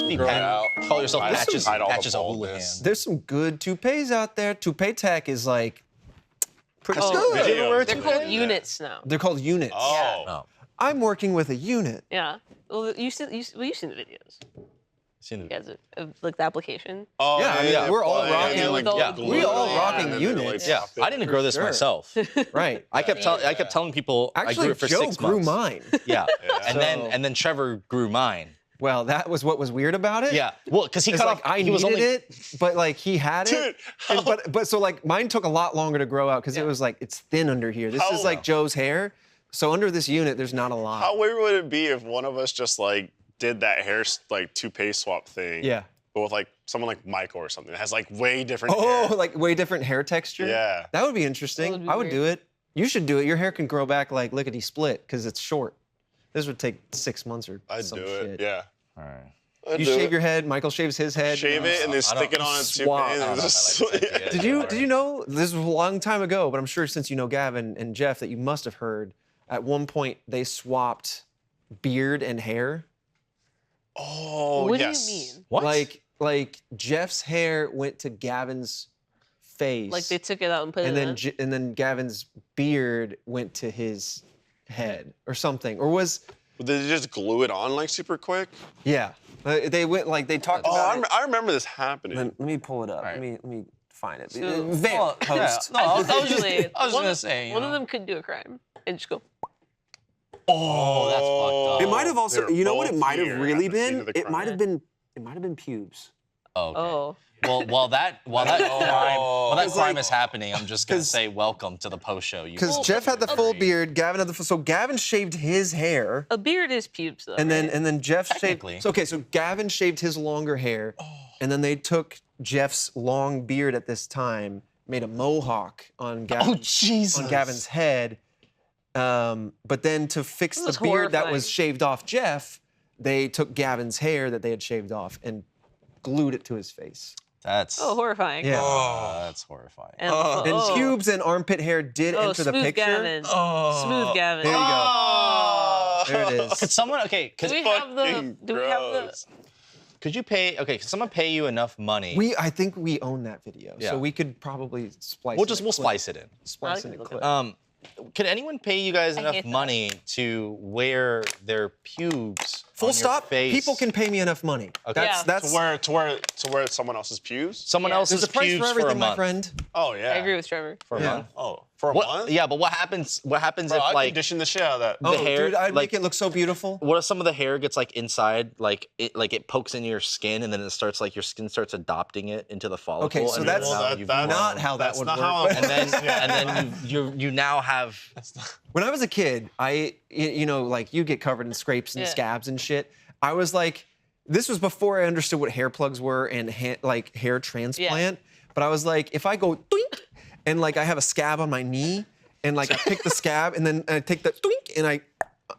You grow it out. call yourself Patches Hide all the O'Houlihan. baldness. There's some good toupees out there. Toupee tech is like pretty Oh, good. Did you ever wear a They're toupee? called units now. They're called units. Oh. Oh, I'm working with a unit. Yeah. Well, you've seen the videos. seen You guys, like the application. Oh, Yeah, I mean, we're all rocking, we all rocking and then units. Yeah, I didn't grow this sure. myself. Right. I kept telling people I Actually, grew it for Joe 6 grew months. mine. Yeah, So- and then Trevor grew mine. Well, that was what was weird about it. Yeah, well, because he It's cut like off. I he needed was only it, but like he had it. Dude, And, but so like mine took a lot longer to grow out because it was like it's thin under here. This is like Joe's hair. So under this unit, there's not a lot. How weird would it be if one of us just like did that hair like toupee swap thing? Yeah. But with like someone like Michael or something that has like way different Oh, hair. like way different hair texture. Yeah. That would be interesting. That would be I would do weird. it. You should do it. Your hair can grow back like lickety split because it's short. This would take 6 months or I'd some do shit. it. Yeah. All right. I'd You do shave it. your head. Michael shaves his head. Shave it and then stick it on a toupee. swap. and I don't know just- if I like this idea. Did you know this was a long time ago? But I'm sure since you know Gavin and Jeff that you must have heard. At one point they swapped beard and hair. Oh, What yes. do you mean? What? Like Jeff's hair went to Gavin's face. Like they took it out and put and it then in? and then Gavin's beard went to his head or something. Or was Did they just glue it on like super quick? yeah. They went like they talked Oh, about it. I remember this happening. Let me pull it up. Right. Let me find it. So- Vamp post. No, I was Usually, I was one gonna of- say. one of them could do a crime and just go. Oh, that's fucked up. It might have also. They're You know what it both might here have really at the scene been? of the It crime. might have been. It might have been pubes. Oh, okay. Oh. Well, while that crime like- is happening, I'm just gonna 'cause- say welcome to the post show. Because Jeff had the full beard, Gavin had the full. So Gavin shaved his hair, A beard is pubes, though. and right? then Jeff shaved. Technically. So okay, so Gavin shaved his longer hair, and then they took Jeff's long beard at this time, made a mohawk on Gavin, Jesus. on Gavin's head. But then to fix This the is beard that was horrifying. shaved off Jeff, they took Gavin's hair that they had shaved off and glued it to his face. That's Oh, horrifying. Yeah. that's horrifying. And, And pubes and armpit hair did enter the smooth picture. Gavin. Smooth Gavin. There you go. Oh. There it is. Could someone Do we have the? Do we have the? could you pay? Okay, could someone pay you enough money? I think we own that video, Yeah. so we could probably splice. we'll in a clip. splice it in. Splice I in a can clip. look Could anyone pay you guys I enough hate that. money to wear their pubes Full on stop. your face? People can pay me enough money. Okay. Yeah. That's To wear someone else's pews? someone Yeah. else's there's a price pubes for everything, a month. my friend. Oh yeah. I agree with Trevor. For a Yeah. month. Oh, for a What? month? Yeah, but what happens? What happens Bro, if I like condition the shit out of that. the hair? Dude, I'd like, make it look so beautiful. what if some of the hair gets like inside, like it pokes into your skin, and then it starts like your skin starts adopting it into the follicle. Okay, so and that's now that- you've that's grown. not how that That's would not work. how it And then works. Yeah. and then you now have. When I was a kid, you know, like you get covered in scrapes and Yeah. scabs and shit. I was like, this was before I understood what hair plugs were and like hair transplant. But I was like, if I go doink and like I have a scab on my knee and like I pick the scab and then I take the doink and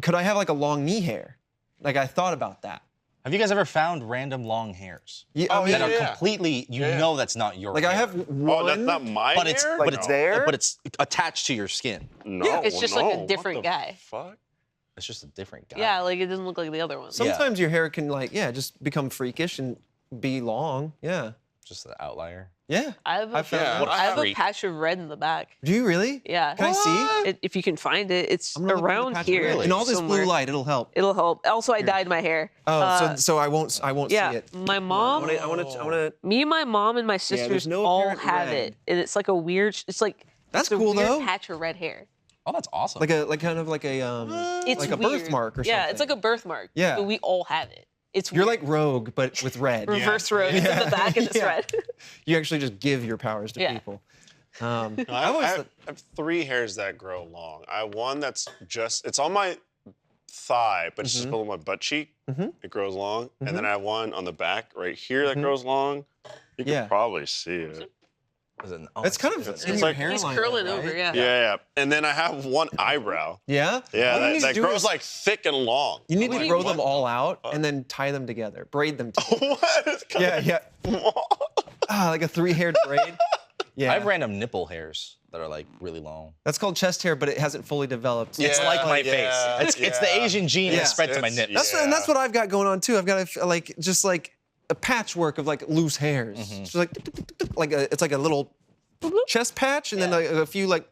could I have like a long knee hair? Like I thought about that. Have you guys ever found random long hairs Yeah, Oh, I mean, that are yeah. completely? You know that's not your. like I hair. have Oh, one. that's not my But it's hair? but like it's there? but it's attached to your skin. No, Yeah, it's just like a no. different What the guy. Fuck? It's just a different guy. Yeah, like it doesn't look like the other one. Sometimes your hair can like just become freakish and be long. Yeah. Just the outlier. Yeah. I have I found a, that. I have a Freak. patch of red in the back. Do you really? Yeah. Can I see? If you can find it, it's I'm gonna look for the around patch of here. red. In all this somewhere. blue light, it'll help. It'll help. Also, I dyed my hair. Oh, so I won't yeah, see it. my mom. I want to. Me, my mom, and my there's sisters no all apparent have red. it, and it's like a weird. It's like That's it's a cool, weird though. patch of red hair. Oh, that's awesome. Like kind of like a It's like a weird. birthmark or something. Yeah, it's like a birthmark. Yeah. But we all have it. It's You're weird. like Rogue, but with red. reverse road. It's in the back and it's Yeah. red. You actually just give your powers to Yeah. people. No, I have 3 hairs that grow long. I have one that's it's on my thigh, but it's just below my butt cheek. It grows long. And then I have one on the back right here that grows long. You can Yeah. probably see it. It's kind of It's in your like- hairline. He's curling though, over. right? Yeah. Yeah. And then I have one eyebrow. Yeah. Yeah, What you need to that do grows is- like thick and long. You need I'm to like, grow what them the all out fuck? and then tie them together, braid them together. What? Yeah. Like a 3-haired braid. Yeah. I have random nipple hairs. that are like really long. That's called chest hair, but it hasn't fully developed. It's like my yeah, face. It's the Asian gene that spread to my nips. And that's what I've got going on too. I've got like just like a patchwork of like loose hairs. It's like it's like a little chest patch, and then like a few like.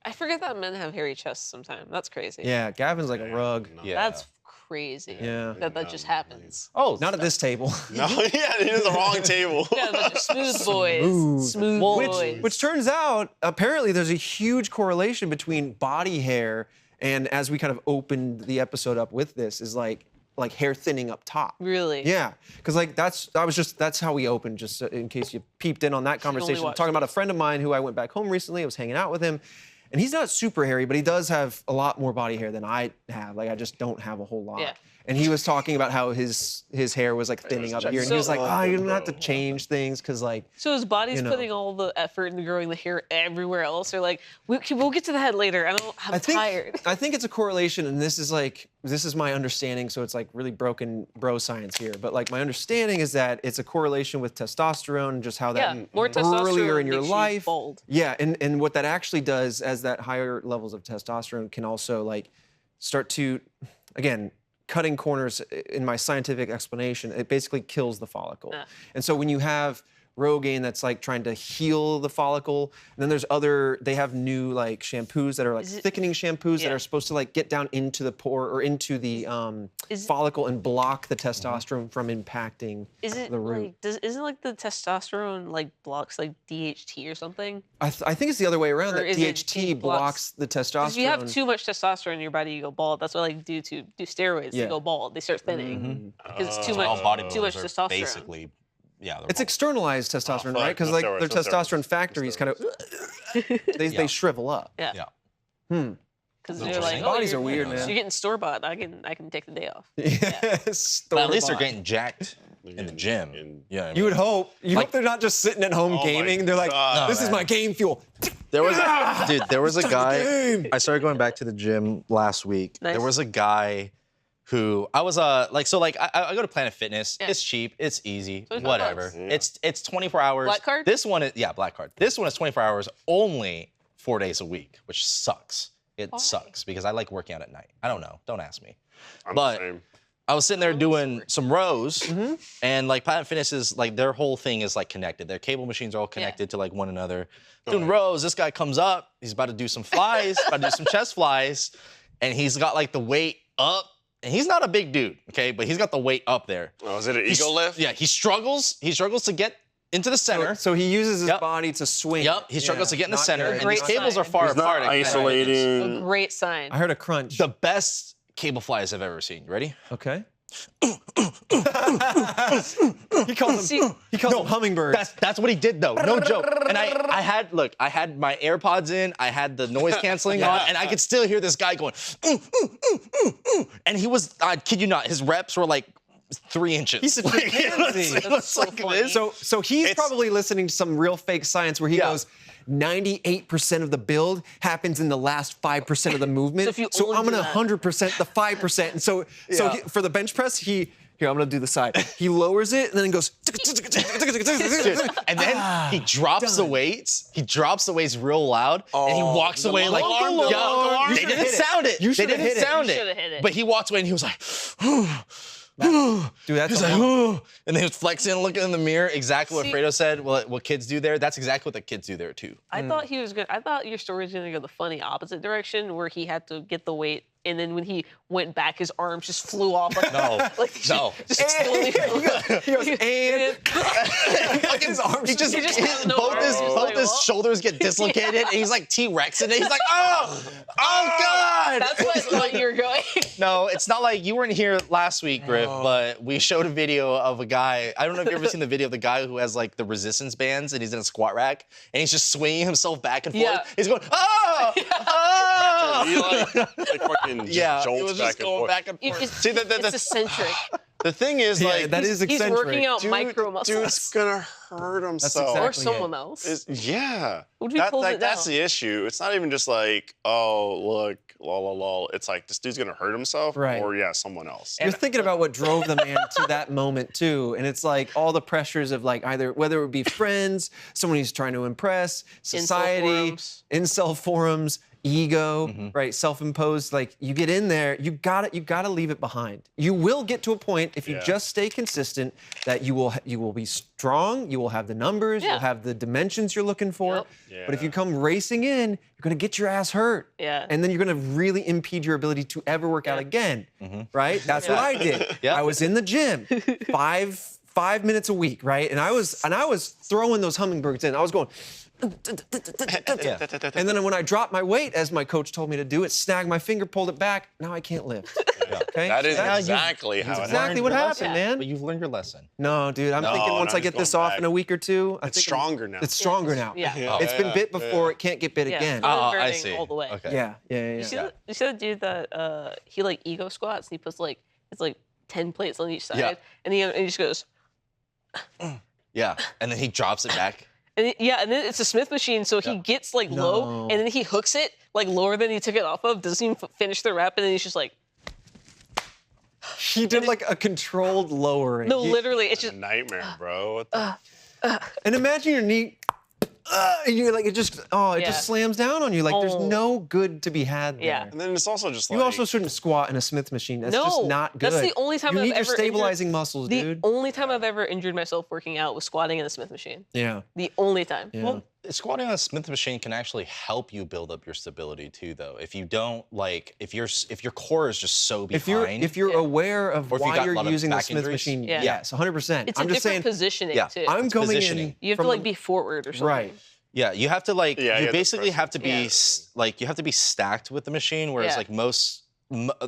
I forget that men have hairy chests sometimes. That's crazy. Yeah, Gavin's like a rug. Yeah. That's crazy. Yeah. That just happens. Oh, Not at this table. No, yeah, it is the wrong table. Yeah, a bunch of smooth boys. Smooth boys. Which turns out, apparently, there's a huge correlation between body hair and, as we kind of opened the episode up with this, is like hair thinning up top. Really? Yeah, because like that's how we opened. Just in case you peeped in on that conversation, watch talking about a friend of mine who I went back home recently. I was hanging out with him. And he's not super hairy, but he does have a lot more body hair than I have. Like, I just don't have a whole lot. Yeah. And he was talking about how his hair was like thinning up here. And he was like, oh, you're gonna have to change things because like. So his body's you know. putting all the effort into growing the hair everywhere else. Or like, we'll get to the head later. I'm tired. I think it's a correlation, and this is my understanding. So it's like really broken bro science here. But like my understanding is that it's a correlation with testosterone, and just how that more earlier testosterone in your makes you life. bold. Yeah, and what that actually does, as that higher levels of testosterone can also like start to, again, cutting corners in my scientific explanation, it basically kills the follicle. And so when you have Rogaine that's like trying to heal the follicle, and then there's they have new like shampoos that are like thickening shampoos that are supposed to like get down into the pore or into the follicle and block the testosterone from impacting the root. Isn't like the testosterone like blocks like DHT or something? I think it's the other way around, Or that is it DHT blocks the testosterone. If you have too much testosterone in your body, you go bald. That's what I like do steroids. They go bald. They start thinning because it's too much testosterone. Basically, yeah. It's externalized testosterone, right? Because like their testosterone factories kind of they shrivel up. Yeah. Hmm. Because you're like, bodies are weird, man. You're getting store bought. I can take the day off. Yes. But at least they're getting jacked in the gym. Yeah. You would hope. You hope they're not just sitting at home gaming. They're like, this is my game fuel. There was a guy. I started going back to the gym last week. Nice. There was a guy who I was I go to Planet Fitness. Yeah. It's cheap. It's easy. Whatever. Yeah. It's 24 hours. Black card? This one is black card. This one is 24 hours only 4 days a week, which sucks. It sucks because I like working out at night. I don't know. Don't ask me. I'm but the same. I was sitting there doing some rows, and like Planet Fitness is like their whole thing is like connected. Their cable machines are all connected to like one another. Doing rows, this guy comes up. He's about to do some flies, about to do some chest flies, and he's got like the weight up. And he's not a big dude, okay, but he's got the weight up there. Oh, is it an ego lift? Yeah, he struggles. He struggles to get into the center. So he uses his body to swing. Yep, he struggles to get in the center, and Great these cables sign. are far He's apart. not at Planet Fitness. isolating. A great sign. I heard a crunch. The best cable flies I've ever seen. You ready? Okay. He calls them hummingbirds. That's what he did though. No joke. And I had my AirPods in, I had the noise canceling on, and I could still hear this guy going, and he was, I kid you not, his reps were like 3 inches. He's a chimpanzee. So he's probably listening to some real fake science where he goes, 98% of the build happens in the last 5% of the movement. So I'm gonna 100% the 5%. And so for the bench press, here, I'm gonna do the side. He lowers it and then goes. And then he drops the weights. He drops the weights real loud, and he walks away like, they didn't sound it. They didn't sound it. But he walked away and he was like, Dude, that's he's like, and then he was flexing and looking in the mirror. Exactly what Fredo said. What kids do there. That's exactly what the kids do there too. I thought he was I thought your story was gonna go the funny opposite direction, where he had to get the weight, and then when he went back, his arms just flew off. Like, No. Just exploded. He goes, and his arms. Both Both his shoulders get dislocated, and he's like T-Rex, and he's like, oh God. That's what I thought you were going. No, it's not like you weren't here last week, Griff, but we showed a video of a guy. I don't know if you've ever seen the video of the guy who has like the resistance bands and he's in a squat rack and he's just swinging himself back and forth. Yeah. He's going, oh! He like fucking jolts he was just going back and forth. See, it's eccentric. The thing is, like, that is He's eccentric. working out micro muscles. dude's gonna hurt himself. exactly Or someone else. Yeah. What if he pulls it That's down? the issue. It's not even just like, oh, look, lol. It's like this dude's gonna hurt himself, Right. or someone else. You're thinking about what drove the man to that moment too, and it's like all the pressures of like either whether it would be friends, someone he's trying to impress, society, incel forums, ego, right? Self-imposed. Like you get in there, you gotta leave it behind. You will get to a point if you just stay consistent that you will be strong. You will have the numbers. You'll have the dimensions you're looking for. But if you come racing in, you're gonna get your ass hurt. And then you're gonna really impede your ability to ever work out again. Right? That's what I did. I was in the gym 5 minutes a week, right? And I was throwing those hummingbirds in. I was going. And then when I dropped my weight, as my coach told me to do, it snagged my finger, pulled it back. Now I can't lift. Okay? That is exactly how it exactly what happened, man. But you've learned your lesson. No, dude. I'm thinking once I get this off in a week or two, it's stronger now. It's stronger now. It's been bit before. It can't get bit again. I see. All the way. Okay. Yeah. You see the dude that he like ego squats and he puts like it's like 10 plates on each side and he just goes. Yeah, and then he drops it back. And and then it's a Smith machine, so he gets like low, and then he hooks it like lower than he took it off of. Doesn't even finish the rep, and then he's just like. He did like a controlled lowering. No, literally, it's just a nightmare, bro. What the and imagine your knee. And you're like, it just slams down on you. Like there's no good to be had there. And then it's also just like you also shouldn't squat in a Smith machine. That's just not good. That's the only time you I've need your ever stabilizing muscles, dude. The only time I've ever injured myself working out was squatting in a Smith machine. Yeah. The only time. Yeah. Well, squatting on a Smith machine can actually help you build up your stability too, though. If you don't if your core is just so behind. If you're aware of why you're using the Smith injuries. machine, yes, 100%. It's a different positioning too. I'm coming in. You have to like be forward or something. Right. Yeah, you have to like you basically have to be like you have to be stacked with the machine, whereas like most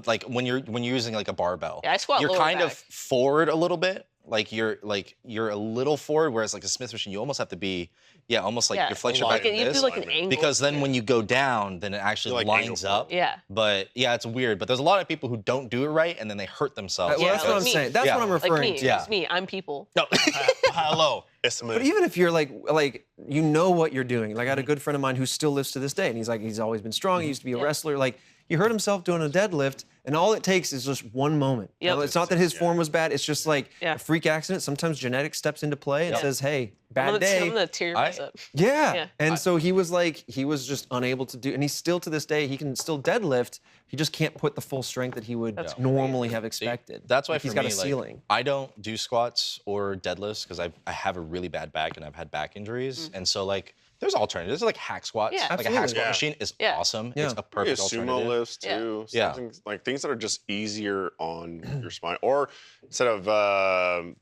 like when you're using like a barbell, I squat you're lower kind of back. forward a little bit. Like you're a little forward, whereas like a Smith machine, you almost have to be almost like you flex your back you like have to this. do like an angle. Because then when you go down, then it actually like lines up. Yeah. But it's weird. But there's a lot of people who don't do it right, and then they hurt themselves. Well, that's what I'm me. saying. That's what I'm referring like me. to. It's me. I'm people. No. Hello. But even if you're like you know what you're doing. Like I had a good friend of mine who still lifts to this day, and he's always been strong. He used to be a wrestler. Like he hurt himself doing a deadlift, and all it takes is just one moment. Yep. It's not that his form was bad. It's just like a freak accident. Sometimes genetics steps into play and says, "Hey, bad day." I'm gonna tear myself. Yeah. And so he was just unable to do, and he's still to this day, he can still deadlift. He just can't put the full strength that he would normally have expected. That's why he's for got me, a ceiling. I don't do squats or deadlifts because I have a really bad back and I've had back injuries. And so like there's alternatives. There's like hack squats. Yeah. Like a hack squat Yeah. machine is awesome. Yeah. It's a perfect sumo alternative. lifts too. Yeah. Like things that are just easier on your spine. Or instead of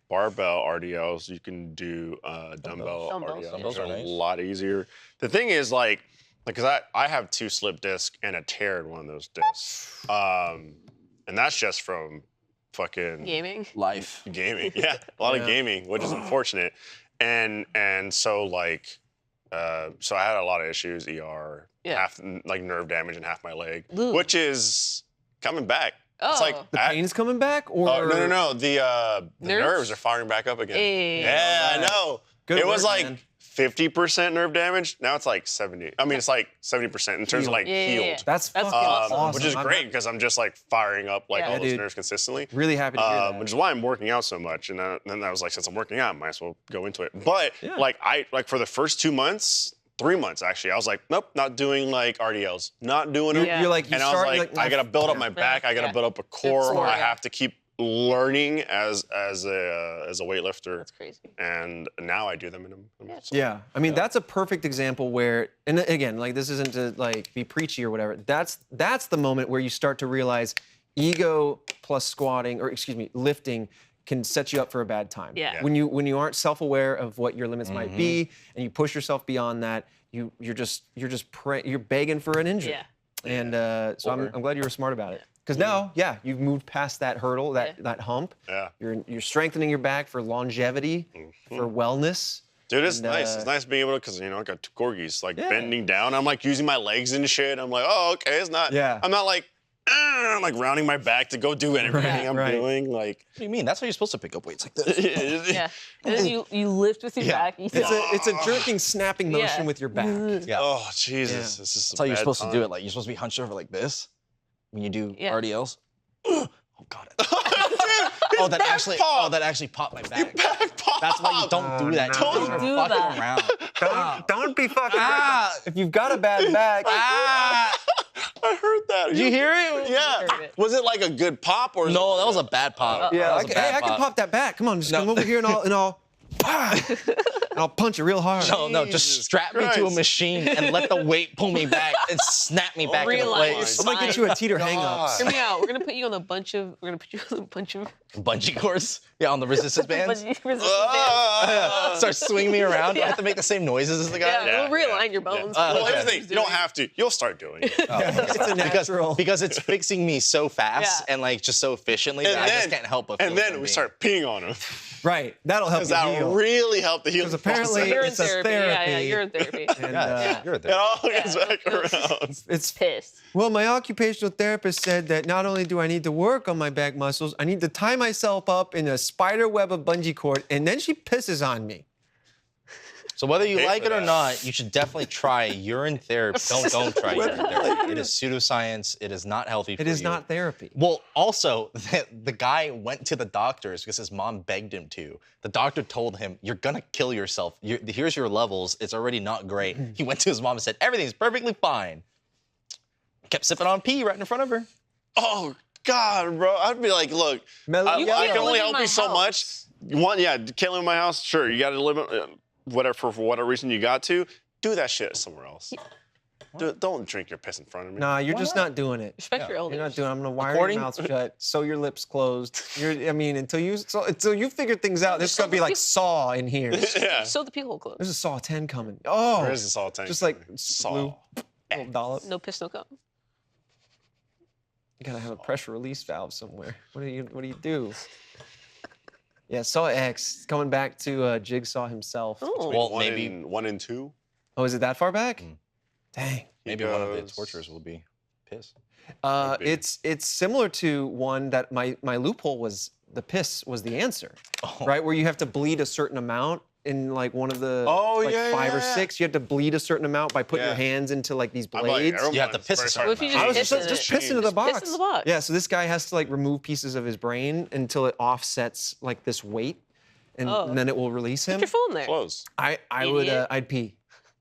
barbell RDLs, you can do dumbbell Dumbbells. RDLs. Dumbbells They're are a nice. lot easier. The thing is like because I have 2 slip discs and a tear in one of those discs. And that's just from fucking Gaming. Life. gaming. Yeah, a lot of gaming, which is unfortunate. And so like so I had a lot of issues, ER, half like nerve damage in half my leg, which is coming back. It's like The pain's coming back, or no. The nerves are firing back up again. Hey. Yeah, I know. Good it was work, like man. 50% nerve damage. Now it's like 70. I mean, it's like 70% in terms of like healed. That's fucking awesome. awesome. Which is great because I'm just like firing up like all those dude. nerves consistently. Really happy to hear that. Which is why I'm working out so much. And then I was like, since I'm working out, I might as well go into it. But like for the first 2 months, 3 months actually, I was like, nope, not doing like RDLs, not doing them. You're like, and I was like, I gotta build up my back. I gotta build up a core. I have to keep learning as a weightlifter. That's crazy. And now I do them in them. Yeah, I mean that's a perfect example where, and again, like this isn't to like be preachy or whatever. That's the moment where you start to realize ego plus squatting, or excuse me, lifting can set you up for a bad time. Yeah. When you aren't self-aware of what your limits might be, and you push yourself beyond that, you're begging for an injury. Yeah. And so I'm glad you were smart about it. Because now, you've moved past that hurdle, that hump. Yeah. You're strengthening your back for longevity, for wellness. Dude, it's nice. It's nice being able to, because, I got 2 corgis, like bending down. I'm like using my legs and shit. I'm like, oh, okay, it's not, I'm not like, I'm like rounding my back to go do everything I'm doing. Like, What do you mean? That's how you're supposed to pick up weights like this. Yeah. And then you lift with your back. It's a jerking, snapping motion with your back. Yeah. oh, Jesus. This is That's how you're supposed to do it. Like you're supposed to be hunched over like this. when you do Yeah. RDLs. Oh God. That actually popped my back. Back pop. That's why you don't do that. no. You're Don't do fucking that. around. Don't be fucking. If you've got a bad back, I heard that. Did you hear it? Yeah. Heard it. Was it like a good pop or? No, that was a bad pop. yeah, That I was a can, bad hey, I can pop that back. Come on, just come over here and I'll, and I'll punch it real hard. No, just Jesus strap me to a Christ. machine and let the weight pull me back and snap me back into Realize place. I'm gonna get you a teeter hang ups. Hear me out. We're gonna put you on a bunch of. Bungee cords. Yeah, on the resistance bands. resistance bands. Start swinging me around. Do I Yeah. have to make the same noises as the guy? Yeah, we'll Yeah, realign your bones. Well, okay. here's the thing. You don't have to. You'll start doing it. It's a natural. Because it's fixing me so fast Yeah. and like just so efficiently that I just can't help but feel And then something. we start peeing on him. Right, that'll help Because you that heal. really helped the healing Because apparently process. You're in it's a therapy. Yeah, therapy. you're in therapy. And, Yeah, you're It there. all gets back around. it's Pissed. well, my occupational therapist said that not only do I need to work on my back muscles, I need to tie myself up in a spider web of bungee cord, and then she pisses on me. So whether you Pay like for it or that. not, you should definitely try urine therapy. Don't try urine therapy. It is pseudoscience. It is not healthy for It you. is not therapy. Well, also, the guy went to the doctors because his mom begged him to. The doctor told him, "You're gonna kill yourself. Here's your levels. It's already not great." He went to his mom and said, "Everything's perfectly fine." Kept sipping on pee right in front of her. Oh, God, bro. I'd be like, look, Mellow- I You can can't only live in help my you so much. house. Can't live in my house? Sure, you got to live in, for whatever reason you got to. Do that shit somewhere else. Don't drink your piss in front of me. Nah, you're just not doing it. Respect your elders. You're not doing it. I'm gonna wire According- your mouth shut, sew your lips closed. Until you figure things out, there's gonna be like Saw in here. Yeah. Sew the pee hole closed. There's a Saw 10 coming. Oh, Where is this all tank? just like Saw. glue, little dollop. No piss, no cum. You gotta have a pressure release valve somewhere. What do you do? Yeah, Saw X coming back to Jigsaw himself. Oh. Well, one maybe- and 1 and 2. Oh, is it that far back? Dang. Maybe one of the tortures will be piss. Could be. It's similar to one that my loophole was the piss was the answer, Oh. right? Where you have to bleed a certain amount in like one of the Oh, like yeah, 5 or yeah. 6. You have to bleed a certain amount by putting your Yeah. hands into like these I'm like, blades. everyone You have to is piss very a sorry certain What if you about I was that. piss just, in just it? piss into the box. Piss in the box. Yeah, so this guy has to like remove pieces of his brain until it offsets like this weight, and, Oh. and then it will release him. Put your phone there. Close. I would Idiot. I'd pee,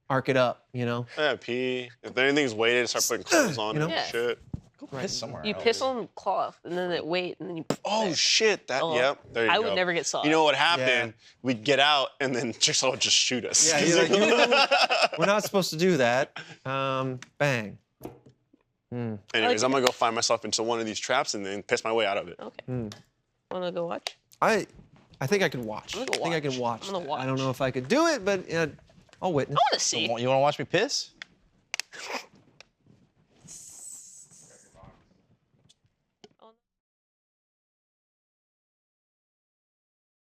arc it up, you know. Yeah, pee. If anything's weighted, start putting clothes on You know? and Yeah. shit. Go piss somewhere You else. piss on cloth and then it wait and then you. Oh, shit. That, Oh. yep. There you I go. would never get saw. You know what happened? We'd get out and then Jigsaw would just shoot us. Yeah, you're like, we're not supposed to do that. Bang. Anyways, I'm gonna go find myself into one of these traps and then piss my way out of it. Okay. Wanna go watch? I think I could watch. I'm I gonna think I can watch. watch. I'm gonna that. I don't watch. know if I could do it, but I'll witness. I wanna see. You want to watch me piss?